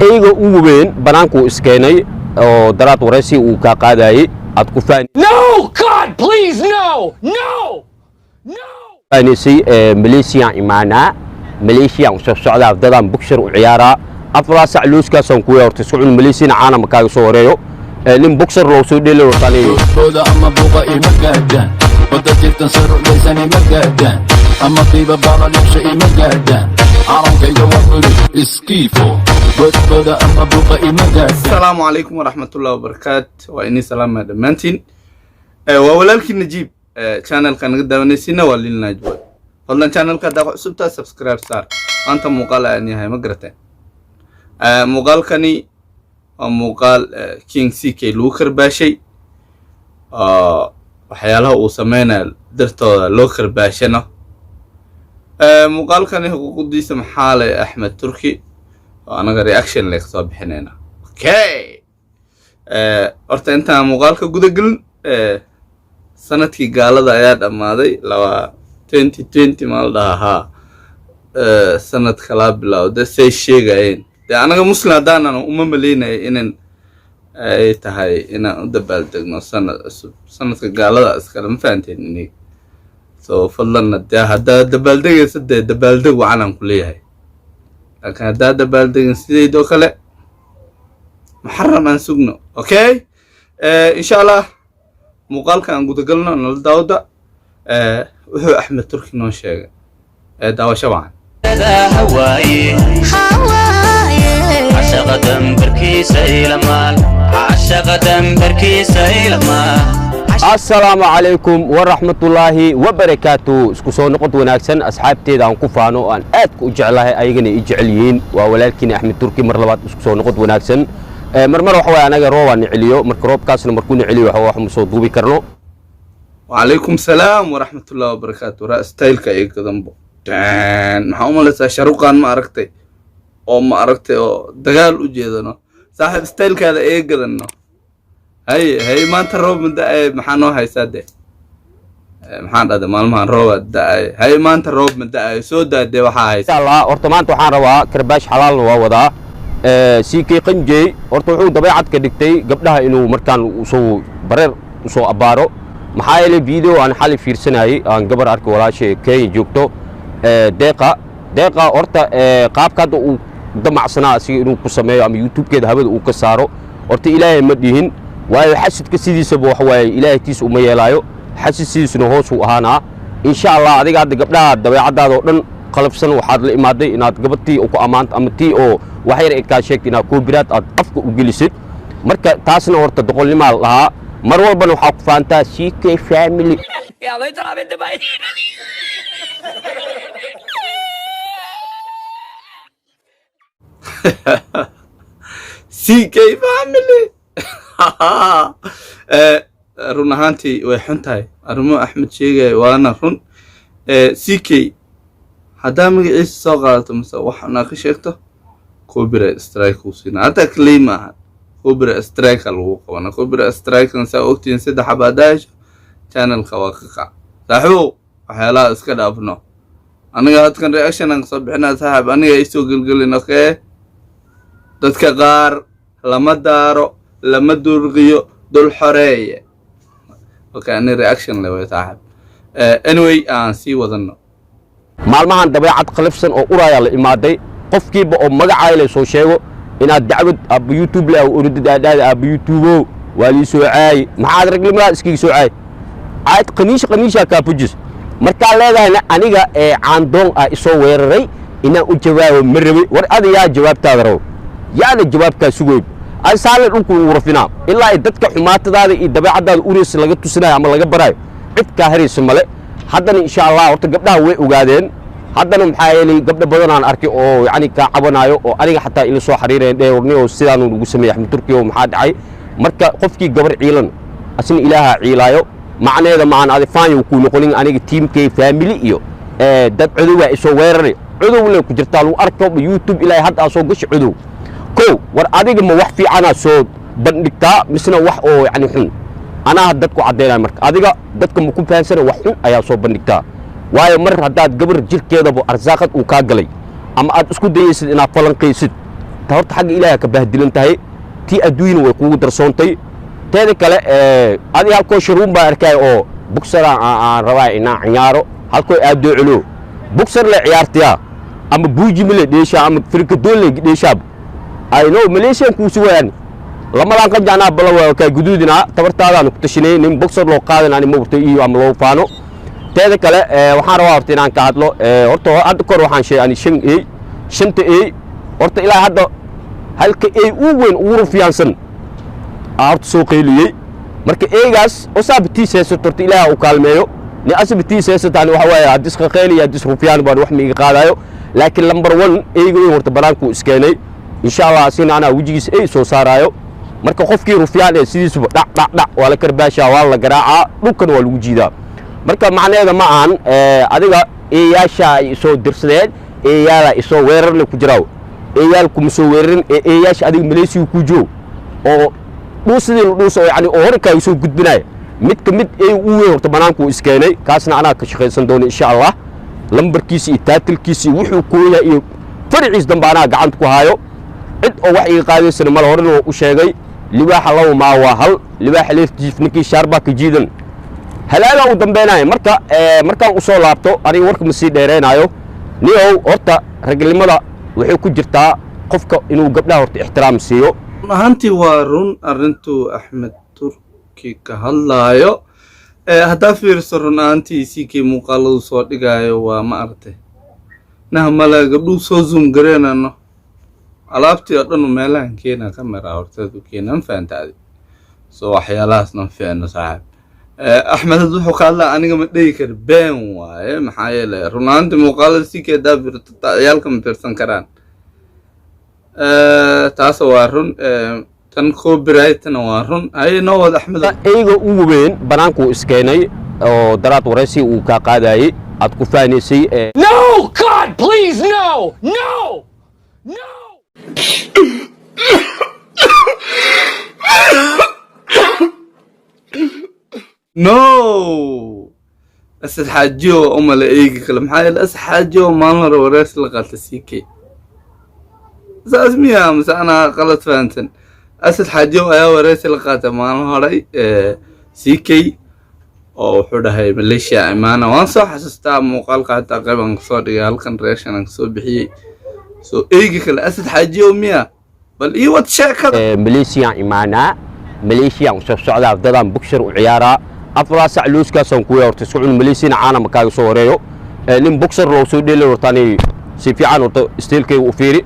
eyga ugu weyn banaanku iskeenay oo daraad waraysi uu ka qaadayay ad ku faan No, God, please, no, no, no. faanisi Malaysia imaana Malaysia soo socda dadan bukshar u ciyaara afla sac looskaasan ku yeertay suucun Malaysia caana makaaga soo horeeyo nin bukshar loo soo dheelo tani hooda ama buuqa ima gaadaan wada jirtan saro laysan ima gaadaan ama qiiba bala dhashay ima gaadaan calankayga waa iskiifo hooda ama buuqa ima gaadaan. Assalaamu calaykum waraxmatullaahi wabarakaatu. waa inii salaama dhammaantiin waa walaalkii Najiib channelka naga daawanaysiina waa Lil Najboy fadlan channelka haddaa cusubtaa subscribe saar maanta muuqaal aan yahay ma garateen muuqaalkani waa muuqaal King CK lagu karbaashay waxyaalaha uu sameynaa dartooda loo karbaashana muuqaalkani xuquuqdiisa maxaa leh Axmed Turki oo anaga reaction leh soo bixinayna okay horta intaan muuqaalka guda galin sanadkii gaalada ayaa dhamaaday 2020 maal dhaha sanadka la bilowday say sheegayeen anaga muslim hadaan uma maleynay inaan ay tahay inaan u dabaaldegno sanadka gaalada iskala ma fahanteen inay soo fadlan hadda dabaaldegaysa dabaaldeg waxaan ku leeyahay laakiin hadda dabaaldegin sideedoo kale محرم أن سجنه أوكي إن شاء الله مقال كان قد قلنا إن الداودة وهو أحمد تركي نوشة داو شبعان هواي عشق دم بركيس إلى مال عشق دم بركيس إلى مال. السلام عليكم ورحمة الله وبركاته. اسكو سو نقد وناكسن أصحابتي دان كفانو أن أدكو جعلها أيغني إجعليين ولكن أحمد تركي مرلبات اسكو سو نقد وناكسن مرمر وحوي أنا روى نعليو مركروب كاسن مركون نعليو وحوي حمصو دوبي كرنو. وعليكم السلام ورحمة الله وبركاته. رأس ستايل كأيك ذنبو دان محاومة لسا شروقان ما أركتي أو ما أركتي أو دقال وجيدنا صاحب ستايل كذا أيك ذنبو هاي ما أنت روب من دقاي محانو هاي سادة محان هذا مال محان روب دقاي هاي ما أنت روب من دقاي سودا دي وحا هاي إن شاء الله أرتمان توحان روا كرباش حلال ووضع سيكي قنجي أرتوحو دبيعات كدكتي قبلها إنو مركان وصو برير وصو أبارو محايلي فيديو عن حالي فيرسناي عن قبر أرك ولاشي كي جوكتو دقيقة أرتا قاب كادو دمع سناسي إنو كساميو عم يوتيوب كده هبد وكسارو أرتا إلهي مديهن waayo xasidka sidiisaba wax way ilaahaytiis uma yeelaayo xasidkiisuna hoos u ahaana insha Allah adiga hadda gabdhaha dabeecadaada oo dhan qalabsan waxaad la imaaday inaad gabadhii ku amaanto ama tii oo wax yar ay ka sheegtay inaad koobiraad aad afka u gelisid marka taasna horta doqolnimo lahaa mar walbana waxa ku faantaa CK family يا بيت رابط دبي. CK family run ahaantii way xun tahay arrimo Axmed sheegay waana run CK haddaa magaciisa soo qaadato mise waxna ka sheegto copyright strike uu siinaa hadda claim ah copyright strike lagu qabana copyright strike saa ogtiin saddex xabaadaash channelka waa ka qac saaxiibo waxyaalaha iska dhaafno aniga hadkan reaction aan soo bixinaa saaxiib aniga ay soo galgalin okay dadka qaar lama daaro lama durqiyo dul xoreeye okay ani reaction le way saaxib anyway aan sii wadano maalmahan dabeecad qalifsan oo uraya la imaaday qofkiiba oo magacayla soo sheego inaad dacwad ab YouTube la oo uridadaada ab YouTube waa li soo caay maxaad raglimada iskiga soo caay aad qaniisha ka bujis marka leedahay aniga caandoon ah isoo weeraray inaan u jawaabo marabay war adiga jawaabtaada raw yaana jawaabka sugay أرسال الأنكو ورفنا إلا إدتك حمات هذا إدبع هذا الأوريس لقى تسنى عمل لقى براي إدك هري سملة حتى إن شاء الله وتقبلها وقادين حتى نمحايلي قبل بدنا عن أركي أو يعني كعبنا أو أنا حتى إلى سو حريرين ده ورني وسيدان وجسمي من تركيا ومحاد عاي مركا قفكي قبر عيلن أصلا إلها عيلايو معنى هذا معنى هذا فاني وكون يقولين أنا تيم كي فاميلي إيو دب عدو إسو ويرري عدو ولا كجرتالو أركب يوتيوب إلى حتى أسوق قش عدو كو ور أديك ما وح في أنا صوت بندكتا مثلنا وح أو يعني حن أنا هدتكو عدينا مرك أديك دتك مكون فين سنة وحن أيا صوت بندكتا واي مر هدات قبر جيل كذا بو أرزاقت وكاجلي أما أسكت ديسد إن فلان قيسد horta xagga ilaaha ka bahdilan tahay tii adduunyana way kugu darsoontay teeda kale adiga halkoo sharuun baa arkay oo boxer aan rabaa inaan ciyaaro halkoo aadoo celo boxer la ciyaartiya ama buujimi la dheeshaa ama firkadoon la dheeshaa I know Malaysian ku sugan lama laan kan jana balawa ka guduudina tabartaadaan ku tashinay nin boxer loo qaadanani ma wurtay iyo ama loo faano teeda kale waxaan rabaa horta inaan ka hadlo horta hadda kor waxaan sheegay shanta horta ilaa hadda halka uu weyn ugu rufiyaansan horta soo qeyliyay marka eegaas oo saabtiisa horta ilaaha u kaalmeeyo ni asabtiisa tani waxa weeye hadis qeeliya hadis rufiyaan baan wax miiga qaadayo laakiin number 1 eega horta banaanku iskeenay insha Allah asina ana wajigiisa ay soo saarayo marka qofkii rufiyaan ee sidiisba dhac wala karbaasha wala garaaca dhulkan waa lagu jiidaa marka macnaheedu ma aan adiga eeyaasha ay soo dirsadeen eeyaala isoo weerar la ku jiraaw eeyaalku ma soo weerarin eeyaasha adiga Malaysia ku joo oo dhuuso yani oo horka ay soo gudbinay mid ka mid ay u weyn horta banaanku iskeenay kaasna ana ka shaqeysan doono insha Allah lambarkiisa iyo taatilkiisa wuxuu kooyaa iyo farciis dambaana gacanta ku haayo cid oo wax iga qaadaysan mal horena u sheegay libaaxa law ma waa hal libaaxa leeftiif ninkii shaarba ka jiidan halaala u dambeynay markaan u soo laabto aniga warka ma sii dheereenayo niyow horta raglimada waxay ku jirtaa qofka inuu gabdhaha horta ixtiraam siiyo ahantii waa run arintu Axmed Turki ka hadlaayo hadda fiirso run ahantii CK muuqaaladu soo dhigayo waa ma artay nahmala gabdhu soo zoom gareynano alaabtii oo dhan meelahan keena kamera horteedu keenan faantaadi soo waxyaalahaasna fiicno saaxib Axmed wuxuu ka hadlaa aniga ma dhigi kar been waaye maxaa yeelay run ahantii muuqaalada CK daabirta ciyaalka ma fiirsan karaan taas waa run tan copyrightna waa run ay noo Axmed eega ugu weyn banaanku iskeenay oo daraad waraysi uu ka qaadayay ad ku faaneysay No! God, please, no! No! No! no أسد حاجو أم لا إيجي كلام حاجة أسد حاجو ما نرى ورث لقالت CK زازميها مس أنا غلط فهمتن أسد حاجو أيا ورث لقالت ما نهاري CK أو حدا هاي ماليشيا إمانة وانصح حسستا مقالك حتى قبل صادق هالكن ريشن نكسو بحي سو إيجي كلا أسد حاجو ميا بل إيه وتشاكر ماليشيا إمانة ماليشيا وسعودة ضدان بكشر وعيارة أفضل سعلوس كاسون كويا ورتسعون ماليشيا عانا مكاي صوريو لين بكشر لو سودي لو تاني سيفيان ورت ستيلكي وفيري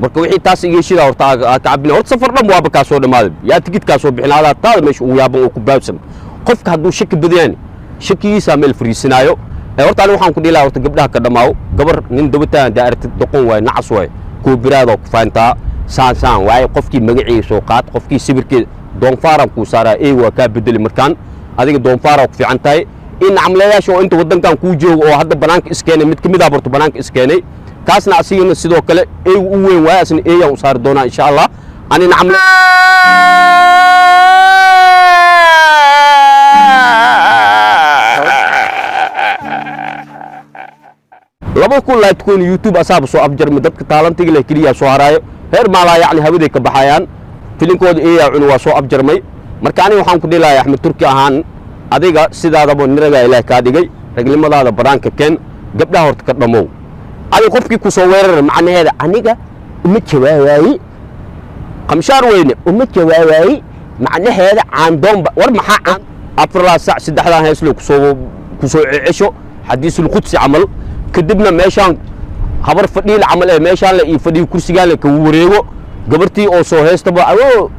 marka wixii taas iga shida horta taabin horta safarna waa ka soo dhamaad yaa tigid ka soo bixin hada taad meesh uu yaabo ku baabsan qofka haduu shaki badiyaan shakiisa meel fariisinayo horta aniga waxaan ku dhilaa horta gabdhaha ka dhamaaw gabar nin dabataan daartid doqon way nacas way ku biraado ku faanta saan way qofkii magaciisa soo qaad qofkii sawirkii doon faaran ku saara ee waa ka bedeli markaan adiga doon faara ku fiican tahay in amlayaasha oo inta wadankan ku joogo oo hadda banaanka iskeenay mid kamid ah barto banaanka iskeenay kaasna asigana sidoo kale ee u weyn waa asna ee u saar doona insha Allah ani nacam laba ku la tkoon YouTube asaab soo afjarmi dadka taalantiga la kaliya soo haraayo heer maala yaani hawaday ka baxayaan filinkooda ee cun waa soo afjarmay marka ani waxaan ku dhilayaa Axmed Turki ahaan adiga sidaadaba niraga Ilaahay ka dhigay raglimadaada baraanka keen gabdhaha horta ka dhamow adiga qofkii ku soo weerar macnaheeda aniga uma jawaabay qamshaar weyne uma jawaabay macnaheeda aan doonba war maxaa afar saac saddexdan heeslo ku soo ceesho xadiisul qudsi amal kadibna meeshaan habar fadhiil amal ee meeshaan la ii fadhiyo kursiga la ka wareego gabartii oo soo heestaba awo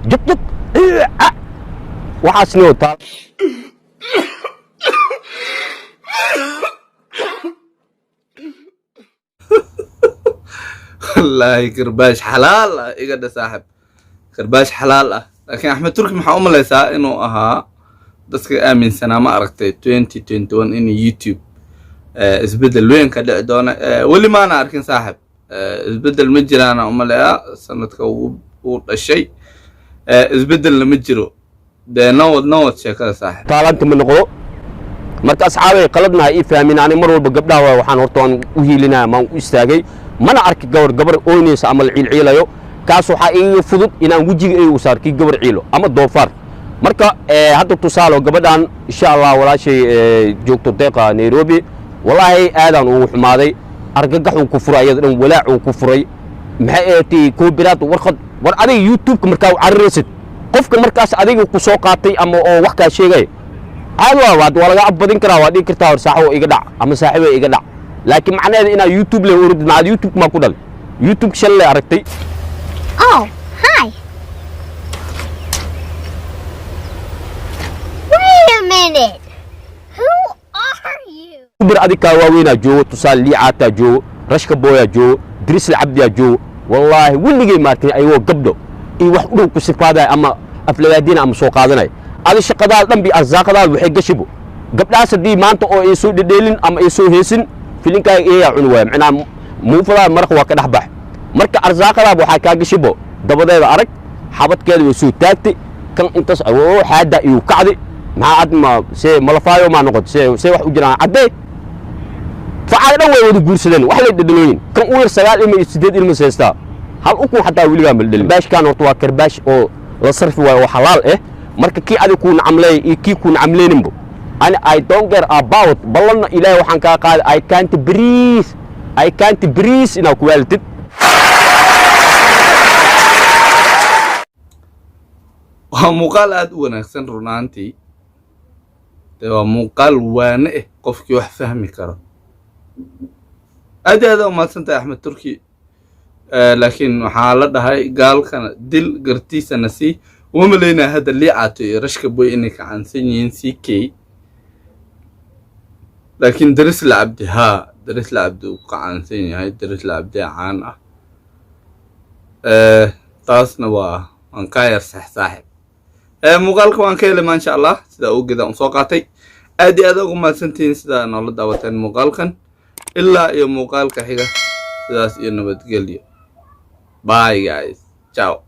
jug waxaas noo taal والله كرباش حلال إيجاد صاحب كرباش حلال لكن أحمد تركي محاوم ليس إنه بس آمن سنة ما أركت 2021 إن يوتيوب إزبدل وين كده دونا واللي ما أنا أركن صاحب إزبدل مجرى أنا أملاء سنة كوب والشيء إزبدل المجرو ده نوت شيء كذا صاحب طالنت من قو marka asxaabay qaladna ay fahmin aan mar walba gabdhaha waxaan hortaan u hiilinaa ma u istaagay mana arki gabar ooynaysa ama la ciilciilayo kaas waxaa iiga fudud inaan wejiga ay u saar kii gabar ciilo ama doofaar marka hadda tusaalo gabadhan insha Allah walaashay joogto deeqa Nairobi wallahi aadan ugu xumaaday argagaxu ku furay ayada dhan walaacu ku furay maxay eetay koobiraad warqad war adiga YouTube-ka markaa u cararaysid qofka markaas adiga ku soo qaatay ama oo wax ka sheegay aad waa laga abadin karaa waa dhigi kartaa saaxibo iga dhac ama saaxibo iga dhac laakiin macnaheedu inaa YouTube le urud macad YouTube ma ku dal YouTube shalay aragtay Oh, hi. Wait a minute. Who are you? bir adika waaweyna joogo tusaal liicaata joogo rashka booya joogo dirisl cabdiya joogo wallahi weligay maartay ayagoo gabdho iyo wax u dhow ku sifaaday ama aflagaadina ama soo qaadanay adi shaqadaal dhan bi arsaaqadaal waxay gashibo gabdhaas hadii maanta oo ay soo dhedheelin ama ay soo heesin filinka ee cun waay macnaa muufada maraq waa ka dhaxbax marka arsaaqadaal waxa ka gashibo dabadeeda arag xabadkeeda way soo taagtay kan intaas oo xaada iyo kacdi ma adma see malafaayo ma noqon see wax u jiraan cadday فعاد دو way wada guursadeen wax la dhadhalooyin kan u yar 9 ilmo 8 ilmo seesta hal uku xataa wiliga maldhalin baash kan horta waa karbaash oo la sarfi waa xalaal marka kii adiga ku nacamlay iyo kii ku nacamleeninbo I don't care about ballan ilaahay waxaan ka qaaday I can't breathe ina ku waaltid waa muuqaal aad u wanaagsan runaantii waa muuqaal waane qofkii wax fahmi karo aad u maadsantahay Axmed Turki laakiin waxaa la dhahay gaalkana dil gartiisana si uma maleynaa hada liicaato iyo rashka boy inay ka cansan yihiin CK laakiin Darisl Cabdi uu ka cansan yahay Darisl Cabdi caan ah taasna waa aan ka yar saaxiib muuqaalka waan ka helay insha Allah sida uu geedaan soo qaatay aad ugu maadsantiin sida noola daawateen muuqaalkan ilaa iyo muuqaalka xiga sidaas iyo nabadgelyo bye guys ciao